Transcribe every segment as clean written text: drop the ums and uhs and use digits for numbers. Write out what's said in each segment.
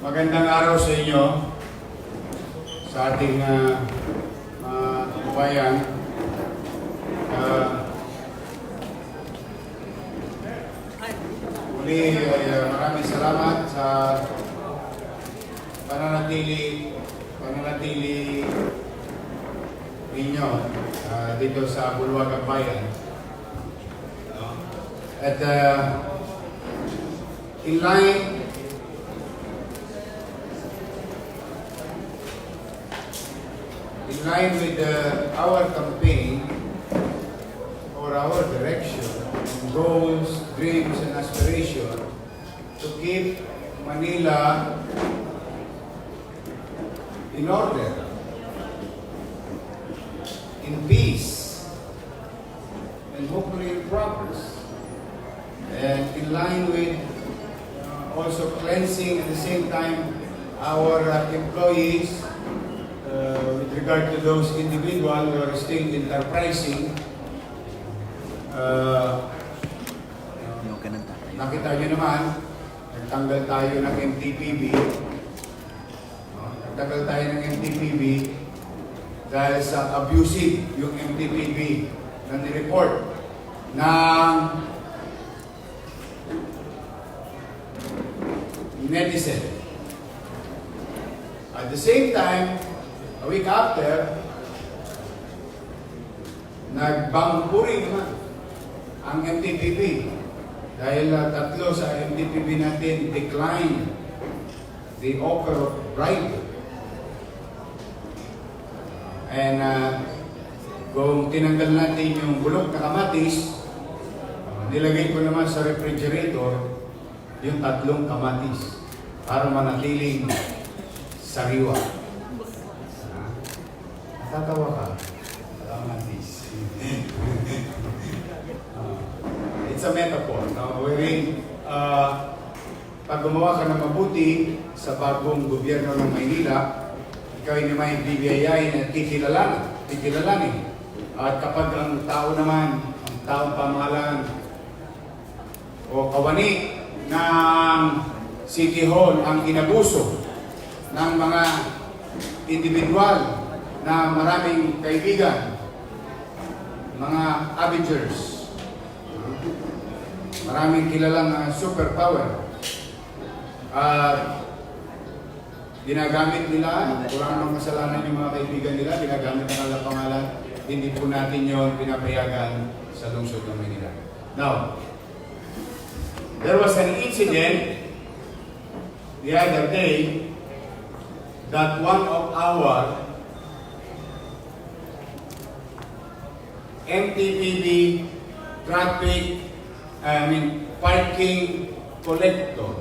Magandang araw sa inyo, sa ating kababayan. Muli maraming salamat sa pananatili ninyo dito sa Bulwagang Bayan. At in line with our campaign or our direction, goals, dreams, and aspiration to keep Manila in order, in peace, and hopefully in progress, and in line with also cleansing at the same time our employees with regard to those individuals who are still enterprising. Nakita nyo naman, nagtanggal tayo ng MTPB. Nagtanggal tayo ng MTPB dahil sa abusive yung MTPB na nireport ng netizen. At the same time, a week after, nagbangpuri naman ang MTPB dahil tatlo sa MTPB natin declined the offer of bribe. And kung tinanggal natin yung bulok na kamatis, nilagay ko naman sa refrigerator yung tatlong kamatis para manatiling sariwa. Tatawa ka. Kamatis. It's a metaphor. No? Wherein, pag gumawa ka ng mabuti sa bagong gobyerno ng Maynila, ikaw ay naman bibiyayain at kikilalanin. At kapag ang tao naman, ang taong pamahalaan o kawani ng City Hall ang inabuso ng mga individual na maraming kaibigan, mga abusers, maraming kilalang superpower, ginagamit nila, kurang ng kasalanan yung mga kaibigan nila, ginagamit ang kanilang pangalan, hindi po natin yon pinapayagan sa lungsod ng Manila. Now, there was an incident the other day that one of our MTPB parking collector.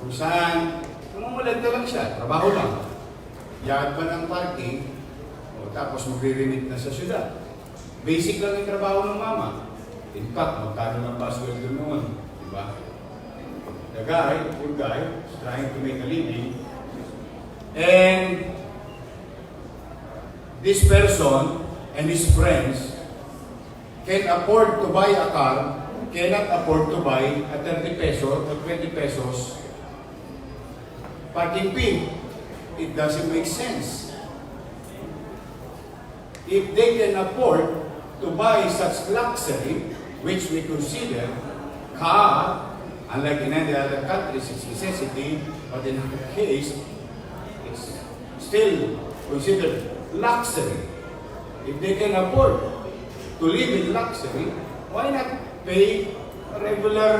Kung saan, kumamulagda lang siya, trabaho lang. Yad pa ng parking, tapos magre-remit na sa syudad. Basic lang yung trabaho ng mama. In fact, magkano ng password doon noon, di ba? The guy, poor guy, is trying to make a living. And this person and his friends can afford to buy a car, cannot afford to buy a 30 pesos or 20 pesos parking fee. It doesn't make sense. If they can afford to buy such luxury, which we consider car, unlike in any other countries, it's necessity, but in our case, it's still considered luxury. If they can afford to live in luxury, why not pay a regular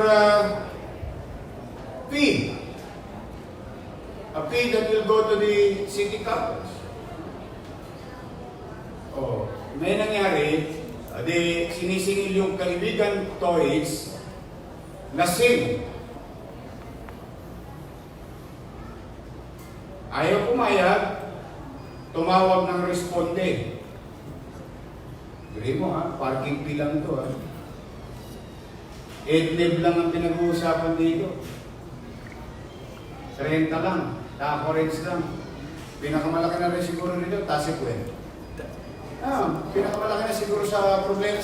fee? A fee that will go to the city coffers. Oh, may nangyari, sinisingil yung kaibigan toys na SIM. Ayaw pumayag, tumawag ng responde. Gawin mo parking fee lang ito Edlib lang ang pinag-uusapan dito. 30 lang, ta-orange lang. Pinakamalaki na rin siguro nito, Tasipwet. Pinakamalaki na siguro sa problema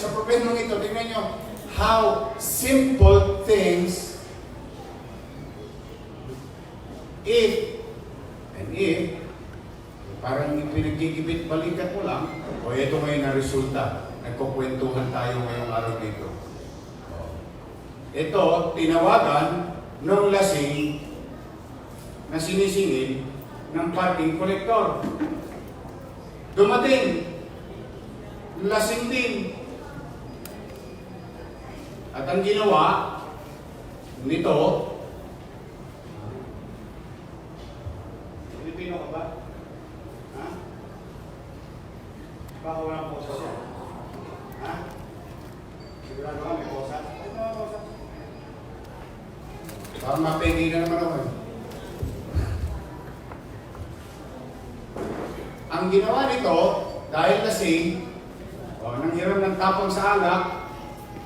ito. Tingnan nyo, how simple things, if parang pinagkikibit balikat mo lang, o ito ngayon na resulta. Nagkukwentuhan tayo ngayong araw dito. Ito, tinawagan ng lasing na sinisingil ng parking collector. Dumating, lasing din. At ang ginawa nito, Filipino ka ba? Ha? Baka walang posa siya. Ha? Sigurado ka may posa? Ay, may posa. Baka mapegi na naman ako. Ang ginawa nito, dahil kasi nanghiram ng tapang sa alak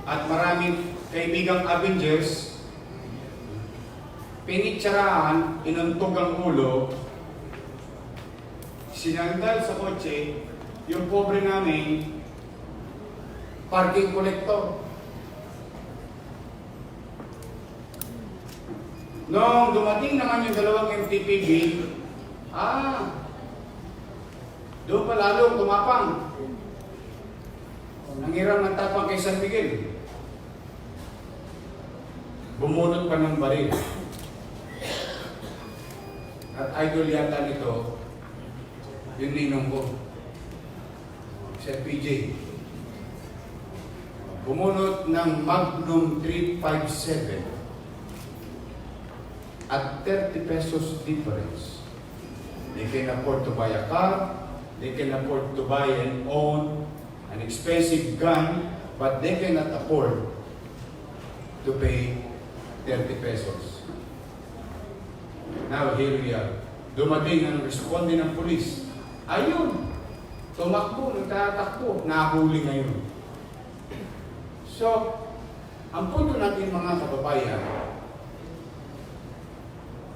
at maraming kaibigang Avengers, pinitsaraan, inuntog ang ulo, sinandal sa kotse, yung pobre namin, parking collector. Nung dumating naman yung dalawang MTPB, doon pa lalo tumapang. Nanghiram ng tapang kay San Miguel. Bumunot pa ng baril. At idol yata nito, yung ninong ko, si PJ. Bumunot ng Magnum 357 at 30 pesos difference. They can afford to buy a car, they can afford to buy and own an expensive gun, but they cannot afford to pay 30 pesos. Now, here we are. Dumating ang responde ng pulis. Ayun, tumakbo, nagtatakbo, nahuli ngayon. So, ang punto natin mga kababayan,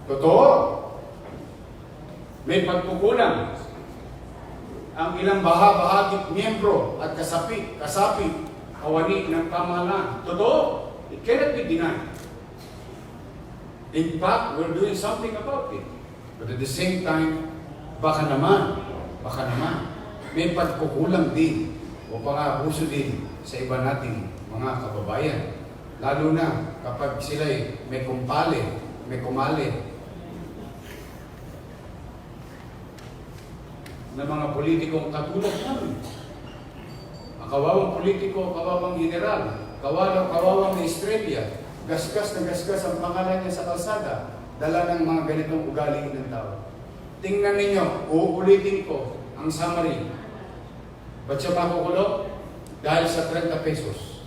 totoo, may pagkukulang ang ilang bahaging miyembro at kasapi, kawani ng pamahalaan. Totoo, it cannot be denied. In fact, we're doing something about it. But at the same time, baka naman, may pagkukulang din o pang-abuso din sa iba nating mga kababayan. Lalo na kapag sila'y may kumale na mga politikong katulad namin. Ang kawawang politiko, kawawang general, kawawang Estrella, gasgas ang pangalan niya sa kalsada, dala ng mga ganitong ugali ng tao. Tingnan ninyo, uulitin ko ang summary. Ba't siya makukulong? Dahil sa 30 pesos.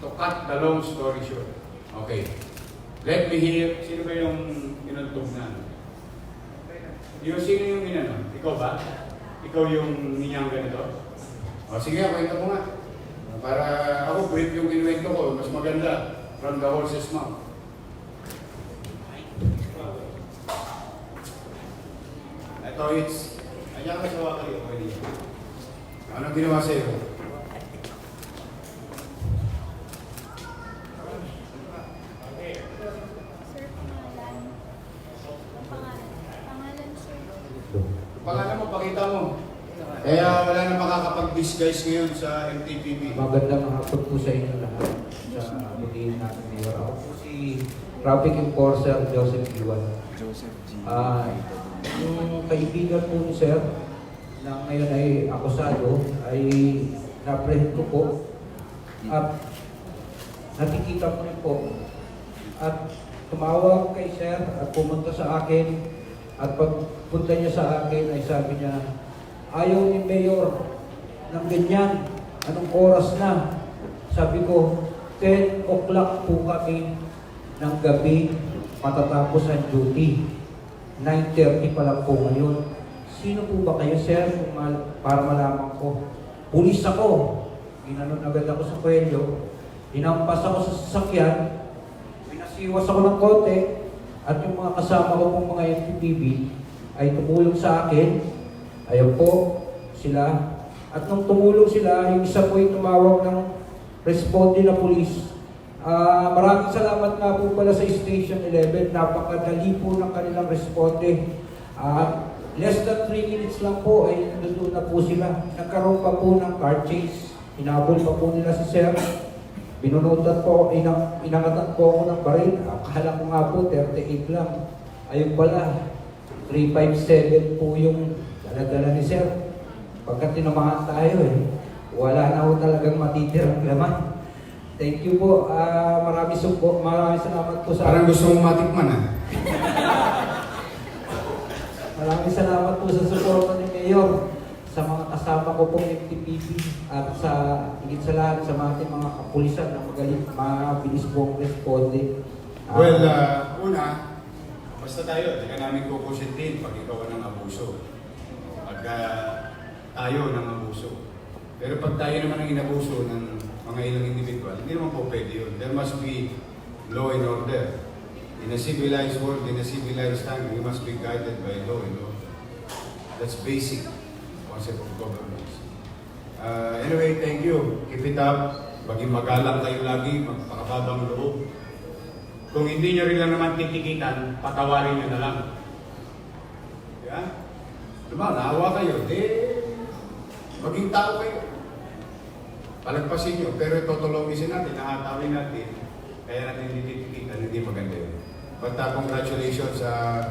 To cut the long story short. Okay. Let me hear, sino ba yung inuntog na? Sino yung inano? Ikaw ba? Ikaw yung ninyang ganito? O sige nga, kwento mo nga. Para ako, brief yung kinuwento ko, mas maganda from the horse's mouth. Ito, ayan ka sawa kayo, pwede. Anong ginawa sa'yo? Pangalan mo, pakita mo. Kaya wala na makakapag-disguise ngayon sa MTPB. Magandang hapon po sa inyo lahat. Sa bulihin natin ngayon. Ako po si Traffic Enforcer Joseph Iwan. Yung kaibigan po ni Sir na ngayon ay akusado ay na-prehend ko po at nakikita ko rin po at tumawag kay Sir at pumunta sa akin at pagpunta niya sa akin ay sabi niya, ayaw ni Mayor ng ganyan. Anong oras na? Sabi ko, 10 o'clock po kami ng gabi matatapos ang duty. 9:30 pa lang po ngayon. Sino po ba kayo, sir? Para malaman ko. Pulis ako. Ginanon agad ako sa kwelyo. Hinampas ako sa sasakyan. Pinasiwas ako ng kote. At yung mga kasama ko pong mga FTTV ay tumulong sa akin. Ayun po, sila At nung tumulong sila, yung isa po yung tumawag ng responde na police. Maraming salamat nga po pala sa Station 11. Napakadali po ng kanilang responde. Less than 3 minutes lang po ay nandun na po sila. Nagkaroon pa po ng car chase. Hinabol pa po nila si Sir. Binunutan po, inangatan po ako ng baril. Akala ko nga po 38 lang. Ayun pala, 357 po yung dala-dala ni Sir. Pagka tinamahan tayo wala na ho talagang matitirang laman. Thank you po. Maraming salamat po sa... Parang gusto mong matikman Maraming salamat po sa suporta ni Mayor, sa mga kasama ko pong MTPP at sa higit sa lahat sa ating mga kapulisan na magaling, mabilis pong responde. Well, una, basta tayo, hindi ka namin kukusintin pag ikaw ng abuso. Pag tayo ng abuso. Pero pag tayo naman ang inabuso ng mga ilang individual, hindi naman po pwede yun. There must be law and order. In a civilized world, in a civilized time, we must be guided by law and order. That's basic concept of governance. Anyway, thank you. Keep it up. Maging magalang kayo lagi, magpakababang loob. Kung hindi nyo rin lang naman titikitan, patawarin nyo na lang. Yeah? Diba, naawa kayo, maging tao kayo. Palagpasin nyo, pero totologisin natin, nahatawin natin, kaya natin hindi titikitan, hindi maganda yun. But congratulations sa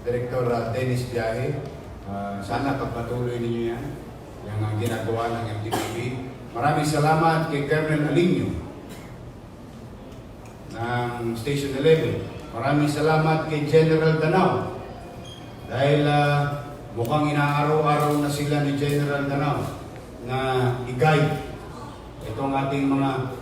Director Dennis Biahe. Sana pagpatuloy ninyo yan, yung ginagawa ng MTPP. Maraming salamat kay Colonel Alinio ng Station 11. Maraming salamat kay General Danao dahil mukhang inaaraw-araw na sila ni General Danao na i-guide itong ating mga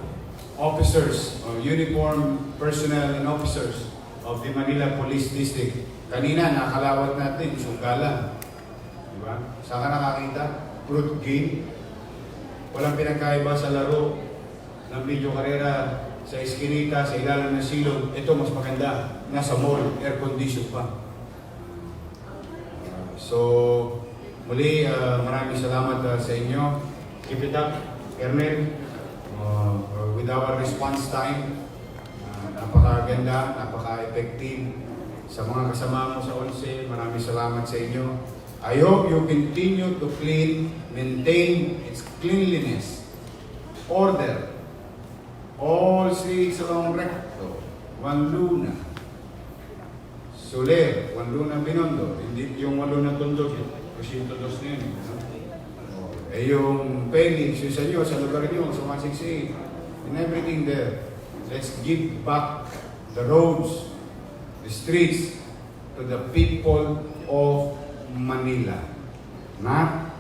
officers, or uniform personnel and officers of the Manila Police District. Kanina, nakalawat natin, sunggalan. Diba? Saan ka nakakita? Fruit game. Walang pinagkaiba sa laro ng video karera sa eskinita, sa ilalim ng silong. Ito mas maganda. Nasa mall, air condition pa. So, muli, maraming salamat sa inyo. Keep it up, Yorme. With our response time, napakaganda, napaka-effective. Sa mga kasama mo sa 11, maraming salamat sa inyo. I hope you continue to maintain its cleanliness, order. All streets along Recto, Juan Luna, Soler, Juan Luna Binondo, hindi yung Juan Luna Tondo, kasi yung Tondos na yun. Yung Felix, yung sa inyo, sa lugar nyo, sa 168, and everything there. Let's give back the roads, the streets, to the people of Manila, not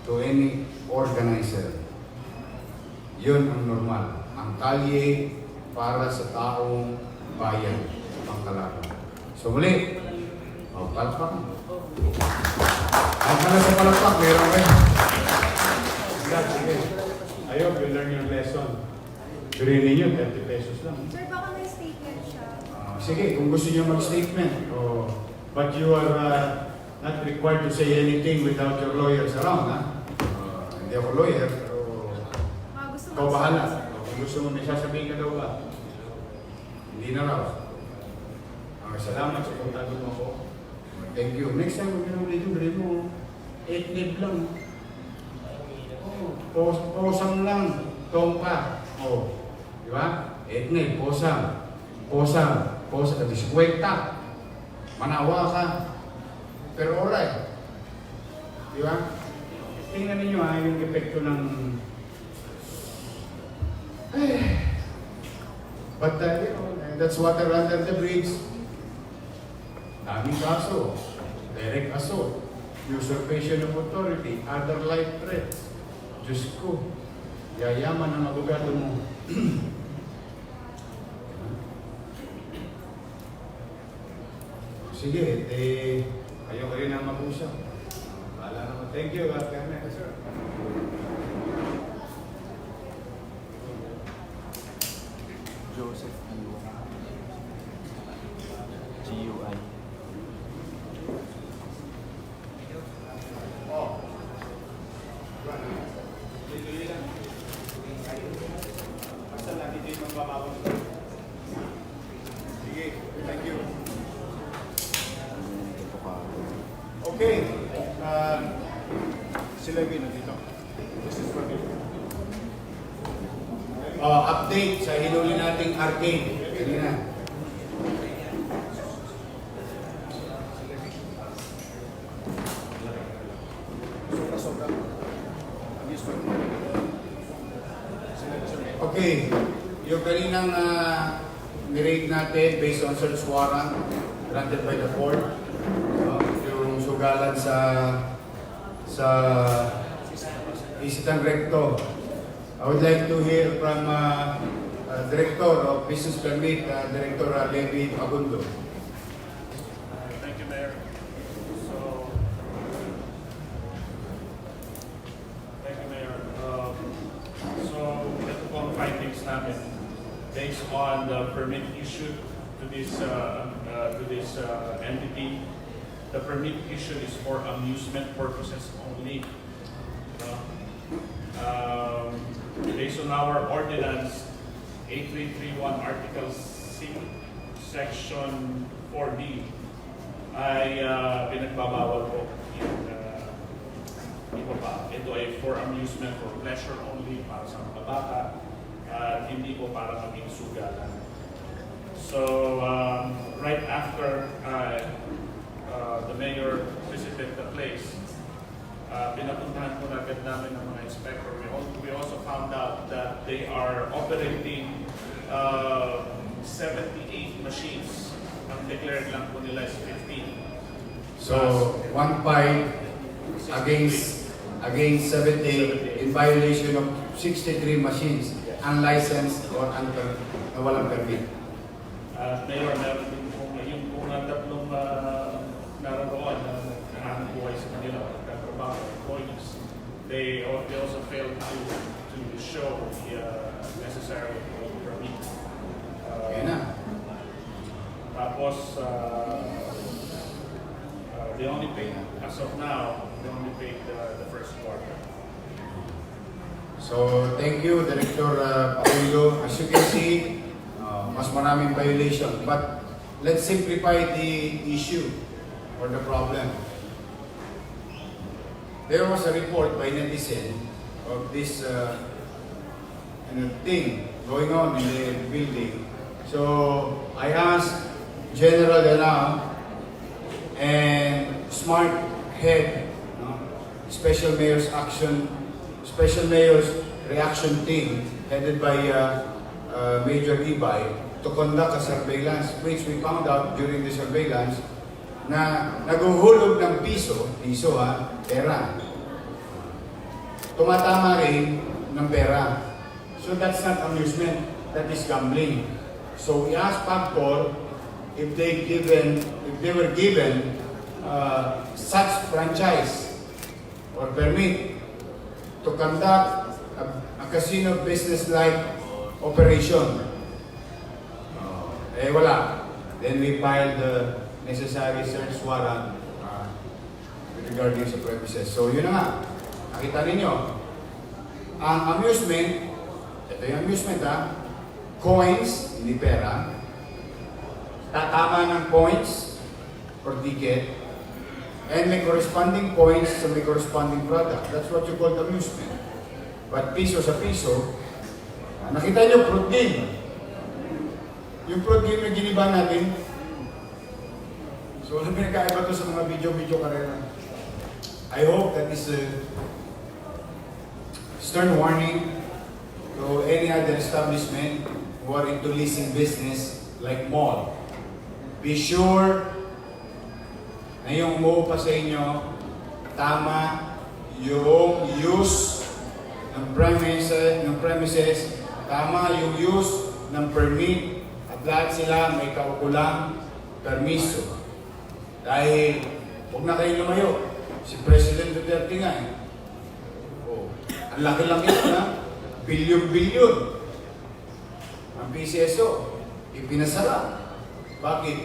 to any organizer. Yun ang normal. Ang kalye para sa taong bayan, pangkalaban. So muli, palpak. Ang pala sa palpak, meron kayo. Sige. I hope you learn your lesson. Durin ninyo, 30 pesos lang. Sir, baka may statement siya. Sige, kung gusto niyo mag-statement. But you are not required to say anything without your lawyers around, ha? Hindi ako lawyer, pero ikaw bahala. Kung gusto mo may sasabihin ka daw ba? Hindi na raw. Salamat sa pagtagod mo ako. Thank you. Next time, huwag nyo dito, bili mo. 8 nib lang. Posang lang. Tongpa. Di ba? 8 nib, posang. Posang. 50. Manawa ka. Pero alright. Di ba? Tingnan ninyo yung epekto ng... But that's water under the bridge. Daming kaso. Direct assault. Usurpation of authority. Other life threats. Diyos ko. Yayaman ang abogado mo. Sige, kayo na mag-usap. Bahala naman. Thank you, Kaya, sir. Joseph GUI. Oh. Sige, thank you. Okay. Sila yung dito. This is for me. Update sa hinuli nating arcade. Kanina. Okay, yung kaninang nirate natin based on search warrant granted by the court, yung sugalan sa Isetann Recto. I would like to hear from Director of Business Permit, Director Levi Agundo. Thank you, Mayor. Thank you, Mayor. Ito po ang findings namin based on the permit issued to this entity. The permit issued is for amusement purposes only. Based on our ordinance 8331 Article C, Section 4D, ay pinagbabawal po yung iba pa. Ito ay for amusement, for pleasure only, para sa mga bata, at hindi po para maging sugalan. So, right after the mayor visited the place, pinapuntahan po agad namin ng mga inspector. We also found out that they are operating 78 machines. Ang declared lang po nila is 15. So, 1.5 against 70 in violation of 63 machines, unlicensed or na walang permit. Mayor, meron din po yung tatlong naroon na nakahanap buhay sa kanila, nagtatrabaho, employees. They also failed to show the necessary permit. Kaya na. Tapos, they only paid, as of now, they only paid the first quarter. So, thank you, Director Agundo. As you can see, mas maraming violation. But let's simplify the issue or the problem. There was a report by netizen of this thing going on in the building. So, I asked General Danao and Smart Head, Special Mayor's reaction team headed by Major Ibay to conduct a surveillance, which we found out during the surveillance na naguhulog ng pera. Tumatama rin ng pera. So that's not amusement, that is gambling. So we asked PAGCOR if they were given such franchise or permit to conduct a casino business-like operation. Wala. Then we filed the necessary search warrant regarding sa premises. So yun na nga. Nakita ninyo, ang amusement, ito yung amusement coins, hindi pera, tatama ng points or ticket, and may corresponding points sa may corresponding product. That's what you call amusement. But piso sa piso, nakita nyo, fruit game. Yung fruit game na giniba natin, so ano pinagkaiba to sa mga video karera? I hope that is a stern warning to any other establishment who are into leasing business like mall. Be sure na yung umuupa sa inyo, tama yung use ng premises, tama yung use ng permit, at lahat sila may kaukulang permiso. Dahil, huwag na kayo lumayo. Si President Duterte nga ang laki-laki na, bilyon-bilyon. Ang PCSO, ipinasara. Bakit?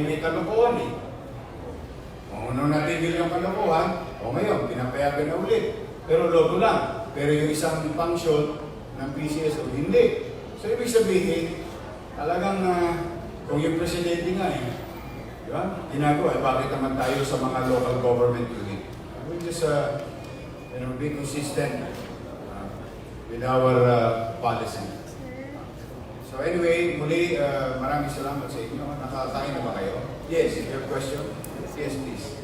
May kalokohan nung natigil yung kalokohan, ngayon, pinapayagan na ulit. Pero logo lang. Pero yung isang function ng PCSO, hindi. So, ibig sabihin, talagang kung yung presidente nga di ba? Ginagawa, bakit naman tayo sa mga local government unit? We just, be consistent with our policy. So anyway, muli, maraming salamat sa inyo. Nakakain na ba kayo? Yes, your question? Yes, please.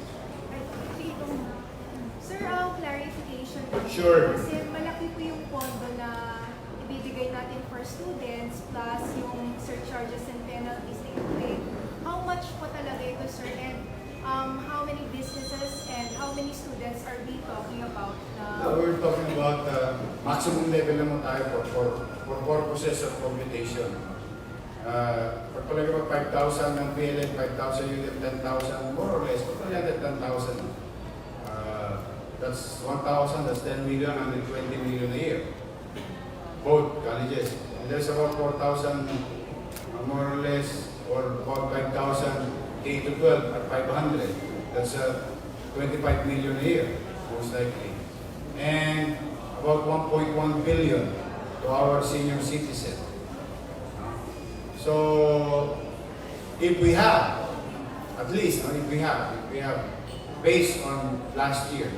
Sir, clarification. Sure. Kasi malaki po yung pondo na ibibigay natin for students plus yung surcharges and penalties na i-pay. How much po talaga ito, sir? And how many businesses and how many students are we talking about? We're talking about maximum level naman tayo for purposes of computation. Pag talaga ba 5,000 ng PLN, 5,000 UDM, 10,000, more or less, pag talaga 10,000, that's 1,000, that's 10 million, 120 million a year. Both colleges. And there's about 4,000, more or less, or about 5,000 K to 12 at 500. That's 25 million a year, most likely. And about 1.1 billion to our senior citizen. So, if we have, at least, if we have, based on last year,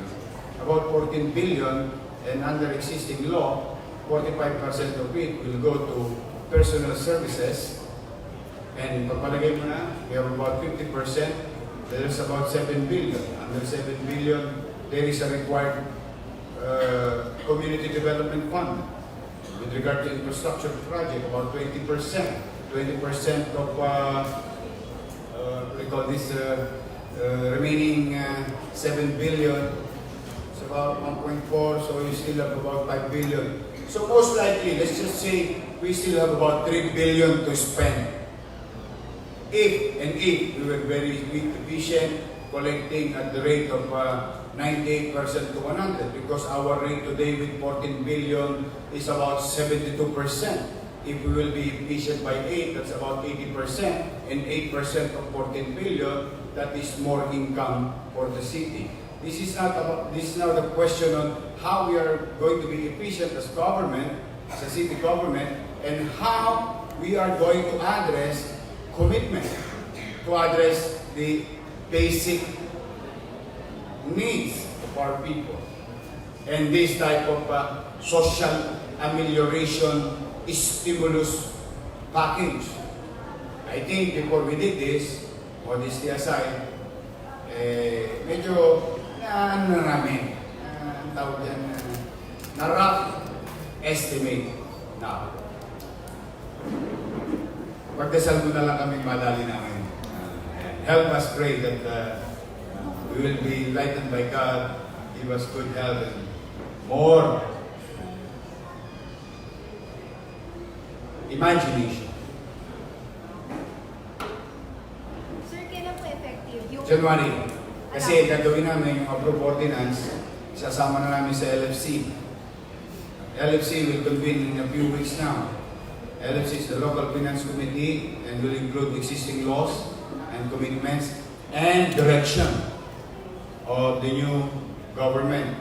about 14 billion, and under existing law, 45% of it will go to personal services. And pagpalagay mo na, we have about 50%, there's about 7 billion. Under 7 billion, there is a required community development fund. With regard to infrastructure project, about 20%. 20% of, we call this, remaining 7 billion. It's about 1.4, so you still have about 5 billion. So most likely, let's just say, we still have about 3 billion to spend. If we were very efficient, collecting at the rate of 98% to 100, because our rate today with 14 billion is about 72%. If we will be efficient by 8, that's about 80%, and 8% of 14 billion, that is more income for the city. This is now the question on how we are going to be efficient as government, as a city government, and how we are going to address commitment to address the basic needs of our people. And this type of social amelioration stimulus package. I think before we did this, modesty aside, medyo ano namin, ang tawag yan, na rough estimate now. Pagdasal mo na lang kami madali namin. Help us pray that we will be enlightened by God, give us good health and more imagination. Sir, kailan po effective? Yung January. Kasi gagawin namin yung approved ordinance, isasama na namin sa LFC. LFC will convene in a few weeks now. LFC is the Local Finance Committee and will include existing laws and commitments and direction of the new government.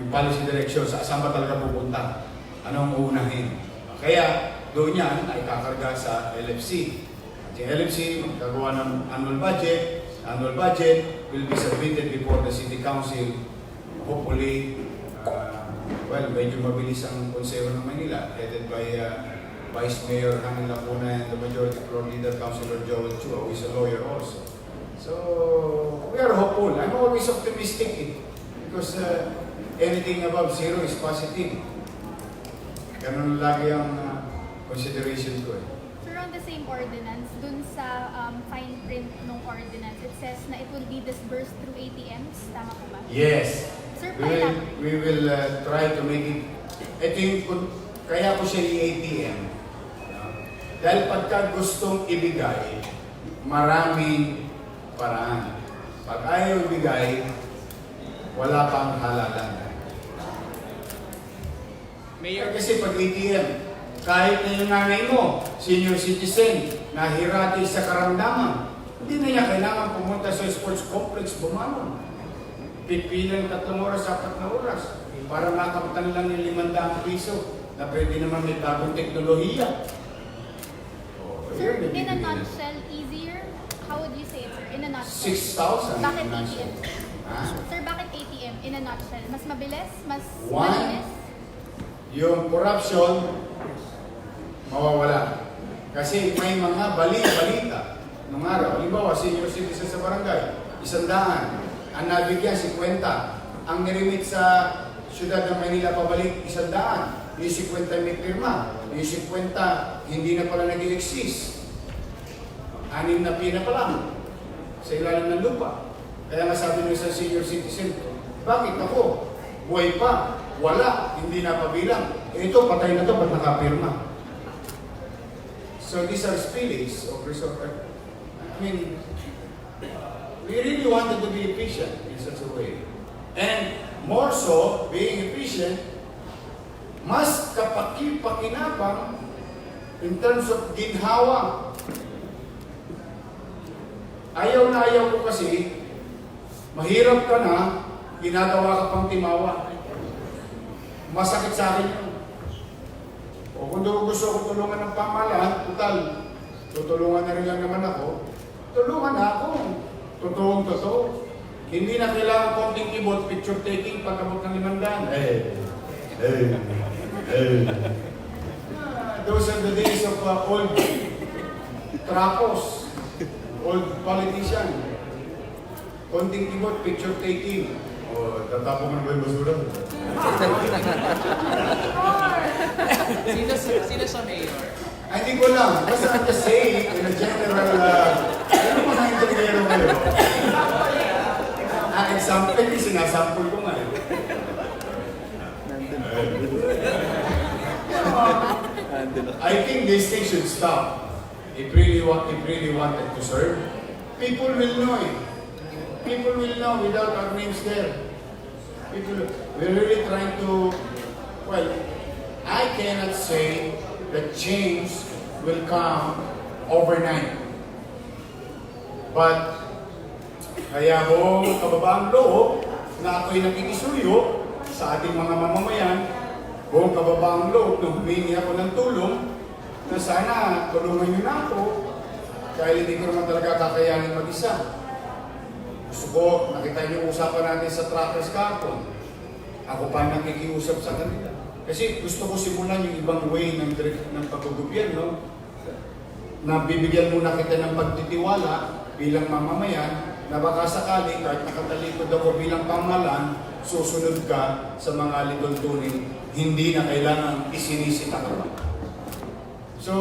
Yung policy direction, saan ba talaga pupunta? Anong uunahin? Kaya doon yan ay kakarga sa LFC. At yung LFC, magkagawa ng annual budget. Annual budget will be submitted before the City Council. Hopefully, medyo mabilis ang Konseho ng Manila, headed by Vice Mayor Hangin Lacuna and the Majority Floor Leader, Councilor Joel Chua, who is a lawyer also. So, we are hopeful. I'm always optimistic because anything above zero is positive. Ganun lagi ang consideration ko eh. Sir, on the same ordinance, dun sa fine print ng ordinance, it says na it will be disbursed through ATMs. Tama po ba? Yes. Sir, We will try to make it. Ito yung, kaya ko siya i-ATM. Dahil pagka gustong ibigay, maraming paraan. Pag ayaw ibigay, wala pang halalan. Mayor, Kasi pag ATM, kahit na yung nanay mo, senior citizen, nahirati sa karamdaman, hindi na niya kailangan pumunta sa sports complex, bumangon. Pipilang 3 oras, 4 na oras, para makapitan lang yung 500 piso. na pwede naman may bagong teknolohiya. Sir, in a nutshell, easier? How would you say it, sir? In a nutshell. 6,000. Bakit ATM? Ah. Sir, bakit ATM? In a nutshell, mas mabilis? Mas One, malinis? yung corruption, mawawala. Kasi may mga balita nung araw. Halimbawa, senior citizen sa barangay, 100. Ang nabigyan, 50. Ang nirimit sa siyudad ng Manila pabalik, 100. Yung 50 may pirma. Yung 50, hindi na pala nag-exist. 6 na pina pa lang sa ilalim ng lupa. Kaya nga sabi nyo sa senior citizen, bakit ako? Buhay pa. Wala. Hindi na pabilang. Ito, patay na to, ba't nakapirma? So these are spillage of resources. I mean, we really wanted to be efficient in such a way. And more so, being efficient, mas kapaki-pakinabang in terms of ginhawa. Ayaw na ayaw ko kasi, mahirap ka na, ginagawa ka pang timawa. Masakit sa akin yun. O kung gusto ko tulungan ng pamahalaan, total, tutulungan na rin lang naman ako, tulungan na ako. Totoong totoo. Hindi na kailangan konting keyboard, picture taking, pagkabot ng 500. Those are the days of old trapos, old politician. Konting keyboard, picture taking. O, tatapong ba yung basura? Sino sa mayor? Ay, hindi ko lang. Basta I'm just saying, in a general, ano mga integero ngayon? Example, sinasample ko nga. I think this thing should stop. If really wanted to serve, people will know it. People will know without our names there. We're really trying to, well, I cannot say that change will come overnight. But, kaya ko kababaang loob na ako'y nakikisuyo sa ating mga mamamayan, buong kababaang loob na humingi ako ng tulong na sana tulungan niyo na ako dahil hindi ko naman talaga kakayanin mag-isa. Gusto ko, nakita niyo usapan natin sa trackers kahapon. Ako pa nakikiusap sa kanila. Kasi gusto ko simulan yung ibang way ng paggobyerno na bibigyan muna kita ng pagtitiwala bilang mamamayan na baka sakali kahit nakatalikod ako bilang pamahalaan, susunod ka sa mga lituntunin, hindi na kailangan isinisita ka. So,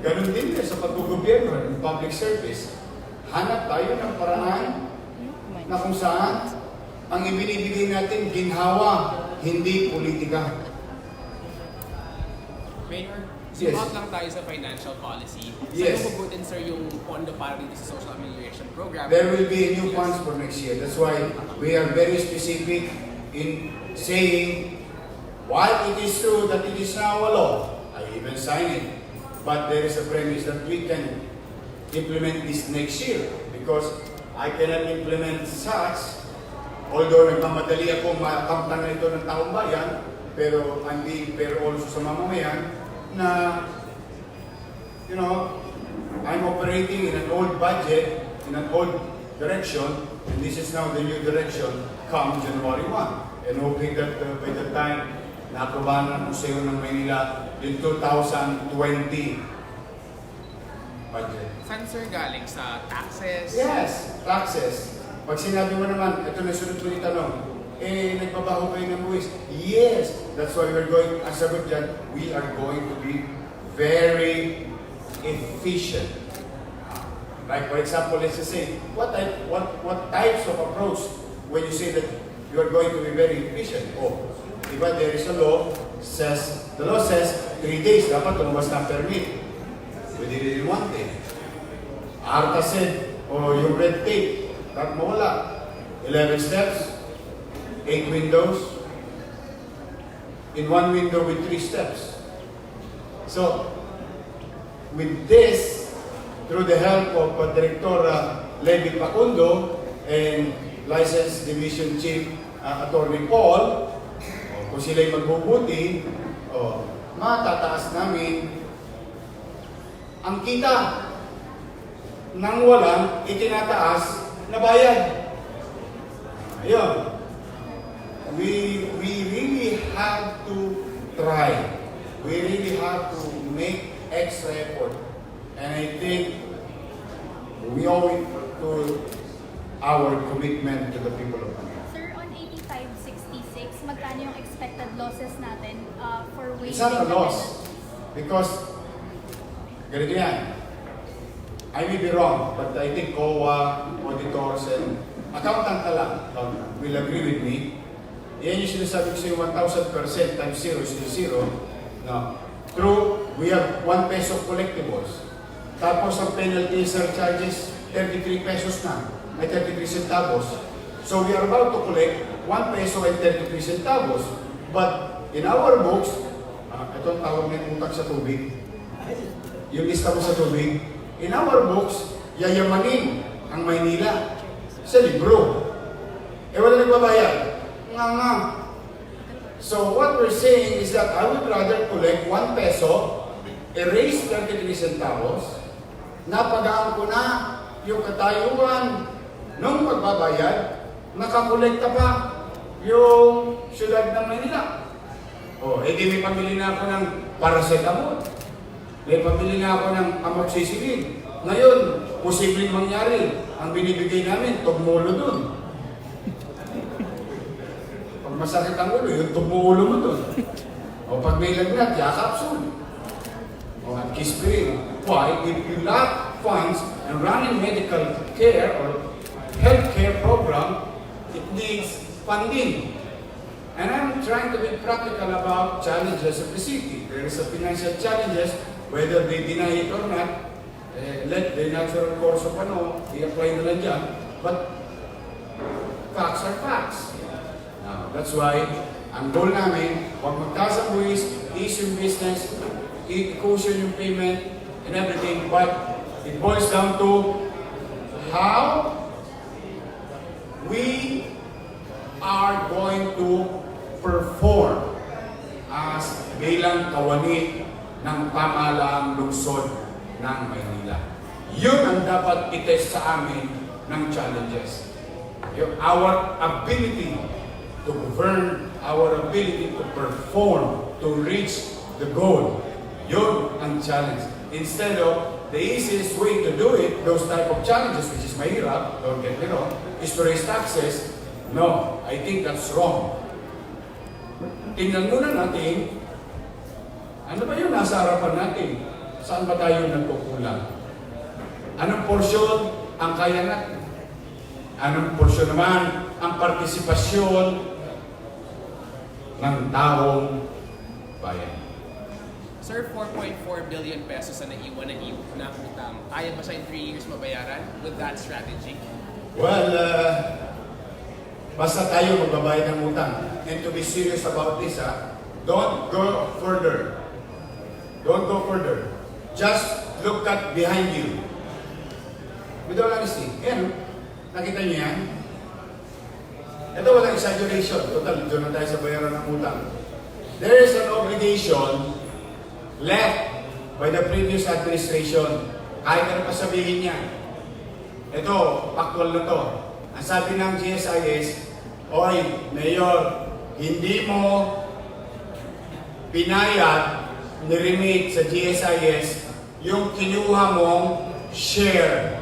ganun din sa paggobyerno ng public service. Hanap tayo ng paraan na kung saan ang ibinibigay natin ginhawa, hindi politika. Mayor, Yes. sumat lang tayo sa financial policy. Yes. Saan hugutin, sir, yung pondo para dito sa social amelioration program? There will be new funds for next year. That's why we are very specific in saying, while it is true that it is now a law, I even sign it, but there is a premise that we can implement this next year because I cannot implement such, although nagmamadali ako makamtan na ito ng taong bayan, pero I'm being fair also sa mamamayan, na, you know, I'm operating in an old budget, in an old direction, and this is now the new direction come January 1. And hoping that by the time na-aprobahan ng Museo ng Maynila yung 2020 budget. Saan, sir, galing? Sa taxes? Yes, taxes. Pag sinabi mo naman, ito na sunod ko yung tanong, nagbabaho kayo ng buwis. Yes, that's why we're going, as sagot dyan, we are going to be very efficient. Like for example, let's just say, what types of approach when you say that you are going to be very efficient? Oh, diba there is a law, the law says 3 days, dapat lumabas ng permit. We did it in 1 day. ARTA said, yung red tape, dapat mawala. 11 steps, 8 windows, in 1 window with 3 steps. So, with this, through the help of Director Levi Pacundo and Licensed Division Chief Attorney Paul, kung sila'y magbubuti, matataas namin ang kita nang walang itinataas na bayad. Ayun. We really have to try. We really have to make extra effort. And I think we owe it to our commitment to the people of Manila. Sir, on 8566, magkano yung expected losses natin for waiving It's not a the loss. Because, ganito yan. I may be wrong, but I think COA, auditors, and accountant na lang will agree with me. Yan yung sinasabi ko sa'yo, 1,000% times 0 is 0. No. True, we have 1 peso collectibles. Tapos ang penalty surcharges, 33 pesos na. May 33 centavos. So we are about to collect 1 peso and 33 centavos. But in our books, ito ang tawag ng utang sa tubig. Yung lista mo sa tubig, in our books, yayamanin ang Maynila sa libro. Eh wala nagbabayad. Nga. So what we're saying is that I would rather collect 1 peso, erase 33 centavos, napagaan ko na yung katayuan ng pagbabayad, nakakolekta pa yung syudad ng Manila. O, edi may pamili na ako ng paracetamol. May pamili na ako ng amoxicillin. Ngayon, posibleng mangyari, ang binibigay namin, tugmulo dun. Pag masakit ang ulo, yung tugmulo mo dun. O pag may lagnat, yakapsul. O antispirin. Why? If you lack funds and running medical care or healthcare program, it needs funding. And I'm trying to be practical about challenges of the city. There is a financial challenges, whether they deny it or not, let the natural course of i-apply nila dyan. But facts are facts. Now, that's why ang goal namin, huwag magtaas ang buwis, ease yung business, i-cushion yung payment, and everything, but it boils down to how we are going to perform as bilang kawani ng pamahalaang lungsod ng Maynila. Yun ang dapat itest sa amin ng challenges. Our ability to govern, our ability to perform, to reach the goal. Yun ang challenge. Instead of the easiest way to do it, those type of challenges, which is mahirap, don't get me wrong, is to raise taxes. No, I think that's wrong. Tingnan muna natin, ano ba yung nasa harapan natin? Saan ba tayo nagkukulang? Anong porsyon ang kaya natin? Anong porsyon naman ang partisipasyon ng taong bayan? Sir, 4.4 billion pesos na naiwan na utang. Kaya ba siya in 3 years mabayaran with that strategy? Well, basta tayo magbabayad ng utang. And to be serious about this, don't go further. Don't go further. Just look at behind you. With all honesty, yan, nakita niyo yan? Ito walang exaggeration. Total, doon na tayo sa bayaran ng utang. There is an obligation left by the previous administration. Kahit ano pa sabihin niya. Ito, factual na to. Ang sabi ng GSIS, oy, Mayor, hindi mo pinayad, niremit sa GSIS yung kinuha mong share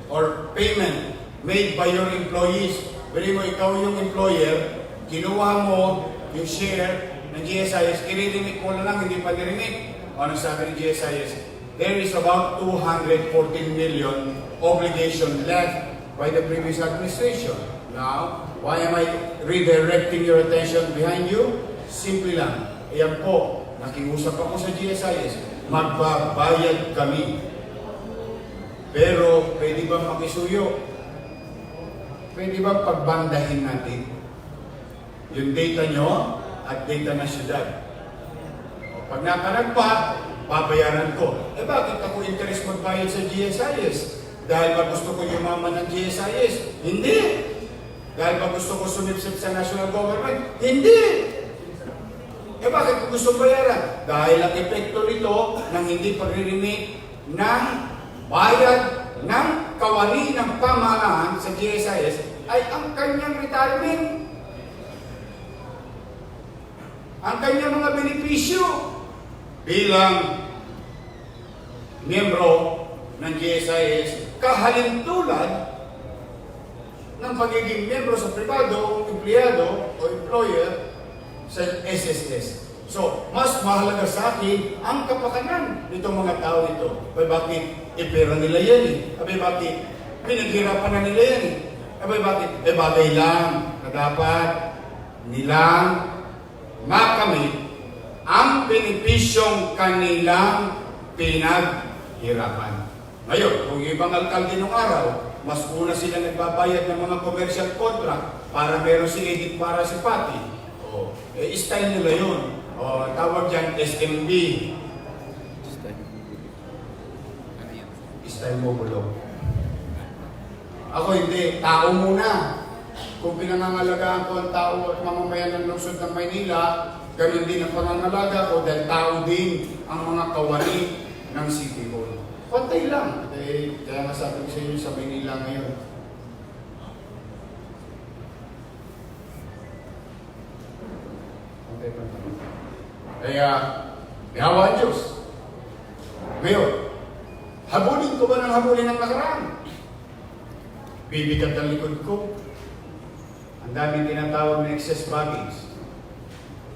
or payment made by your employees. Pero mo, ikaw yung employer, kinuha mo yung share ng GSIS, i-remit mo na lang, hindi pa niremit. Ano sabi ng GSIS? There is about 214 million obligation left by the previous administration. Now, why am I redirecting your attention behind you? Simple lang. Ayan po, nakiusap ako sa GSIS, magbabayad kami. Pero, pwede ba makisuyo? Pwede ba pagbandahin natin yung data nyo at data ng syudad? Pag nakalagpa, babayaran ko. Eh bakit ako interest magbayad sa GSIS? Dahil ba gusto ko yumaman ng GSIS? Hindi! Dahil ba gusto ko sumipsip sa national government? Hindi! Eh bakit ko gusto bayaran? Dahil ang epekto nito ng hindi pag-remit ng bayad ng kawani ng pamahalaan sa GSIS ay ang kanyang retirement. Ang kanyang mga benepisyo bilang miyembro ng GSIS kahalintulad ng pagiging miyembro sa pribado, empleyado o employer sa SSS. So, mas mahalaga sa akin ang kapakanan nitong mga tao nito. Abay, bakit? Pera nila yan eh. Abay, bakit? Pinaghirapan na nila yan eh. Abay, bakit? Bagay lang na dapat nilang makamit ang benepisyong kanilang pinaghirapan. Ngayon, kung ibang alkalde nung araw, mas una sila nagbabayad ng mga commercial contract para meron si Edith para si Pati. Style nila yun. Tawag dyan SMB. Style mo bulog. Ako hindi. Tao muna. Kung pinangangalagaan ko ang tao at mamamayan ng lungsod ng Maynila, ganun din ang pangangalaga ko dahil tao din ang mga kawani ng City Hall. Pantay lang. Kaya nga sabi ko sa inyo sa Maynila ngayon. Pantay. Kaya, yawa ang Diyos. Ngayon, habulin ko ba ng habulin ng nakaraan? Bibigat ang likod ko. Ang daming tinatawag na excess baggage.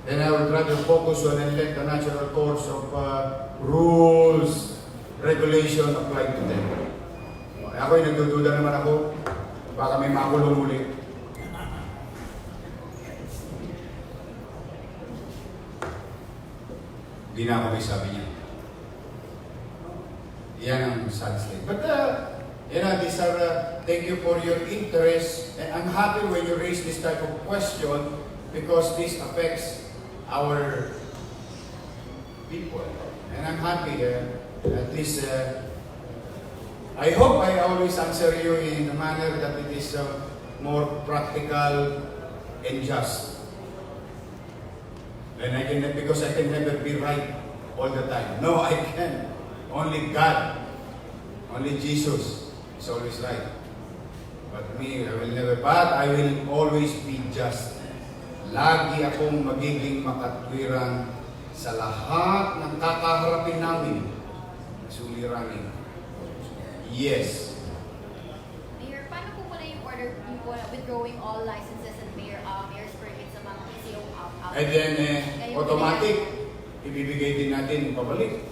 Then I would rather focus on and let the natural course of rules, regulation apply to them. Ako'y nagdududa naman ako. Baka may makulong ulit. Hindi na ako may sabi niya. Yan ang sad state. But, these are, thank you for your interest. And I'm happy when you raise this type of question because this affects our people. And I'm happy at least, I hope I always answer you in a manner that it is more practical and just. And because I can never be right all the time. No, I can't. Only God, only Jesus is always right. But me, I will never, but I will always be just. Lagi akong magiging makatwiran sa lahat ng kakaharapin namin. Suliranin. Yes. Mayor, paano po pala yung order yung withdrawing all licenses and mayor's permits sa mga PCO out? And then, automatic, ibibigay din natin pabalik.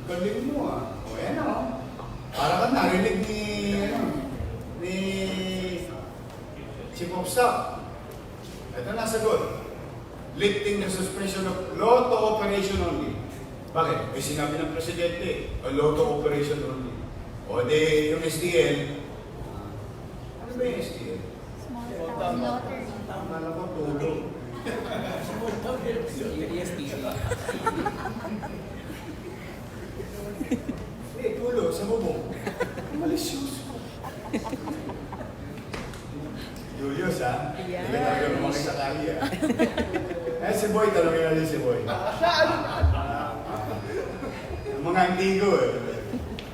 Galing mo yan para ka narinig ni Chief of Staff. Ito na sagot. Lifting the suspension of law to operation only. Bakit? May sinabi ng Presidente, a law to operation only. O di, yung STL, ano ba yung STL? Small town lottery. Akala ko tulong. Tulo, sa bubong. Malisyos. Julius, ha? Hindi ka talaga lumakit sa kali, ha? Si Boy, talungin natin si Boy. Ang mga antigo, eh.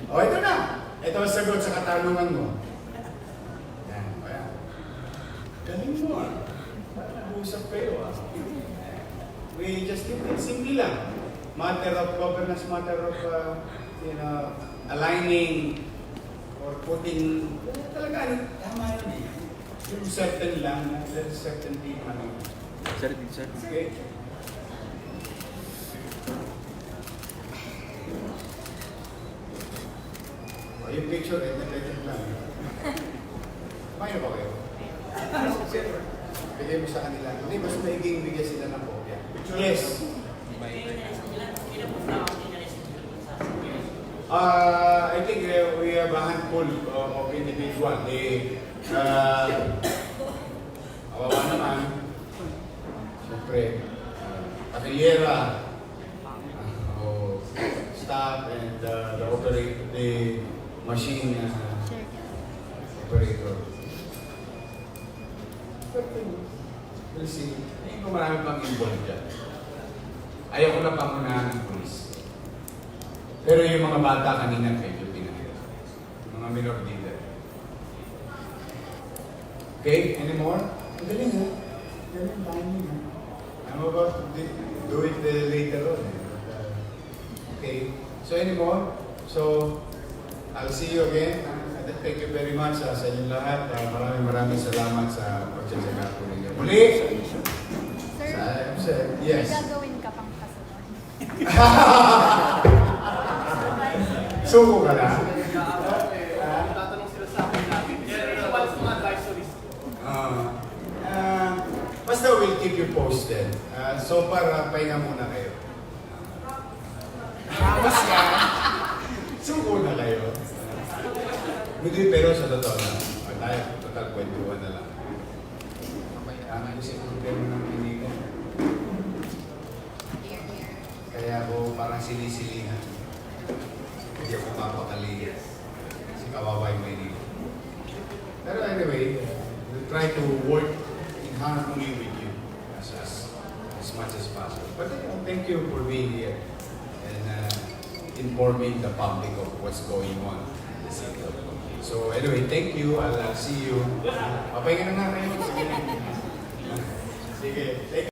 Ito na. Ito ang sagot sa katanungan mo. Yan, kaya. Galing mo, ha? Nag-uusap kayo, ha? We just keep it simple lang. Matter of governance, matter of, aligning or putting, talaga, tama yun eh. Yung certain lang, there's certainty, Certain. Okay? Yung picture, edited lang. Kumain ba kayo? Bigay mo sa kanila. Hindi, mas maiging bigay sila ng kopya. Yes. I think we have a handful of individual. Awawa naman. Siyempre, Ateliera, staff, and the machine operator. You see, hindi ko marami pang involved dyan. Ayaw ko na pangunahan ng polis. Pero yung mga bata kanina medyo pinahirap. Mga minor dealer. Okay, anymore? Ang galing ha? Galing, timing ha? I'm about to do it later on. Okay, so anymore? So, I'll see you again. Thank you very much sa inyong lahat. Maraming salamat sa pagsasagat po ninyo. Muli! Sir, Yes. may gagawin ka pang kasunod. Suko ka na? Tatanong sila sa akin natin. What's mga advisories? Basta we'll keep you posted. So far, pahinga muna kayo. Tapos yan, suko na kayo. Hindi, pero sa totoo na. Tayo, total kwentuhan na lang. Kasi problema ng pinigo. Kaya ako parang sinisilihan. Hindi ako mapakali. Kasi kawawa yung pinigo. Pero anyway, we'll try to work in harmony with you as much as possible. But thank you for being here and informing the public of what's going on in the city of Yorme. So anyway, thank you. I'll see you. Papahinga na nga kayo. Sige. Sige. Thank you.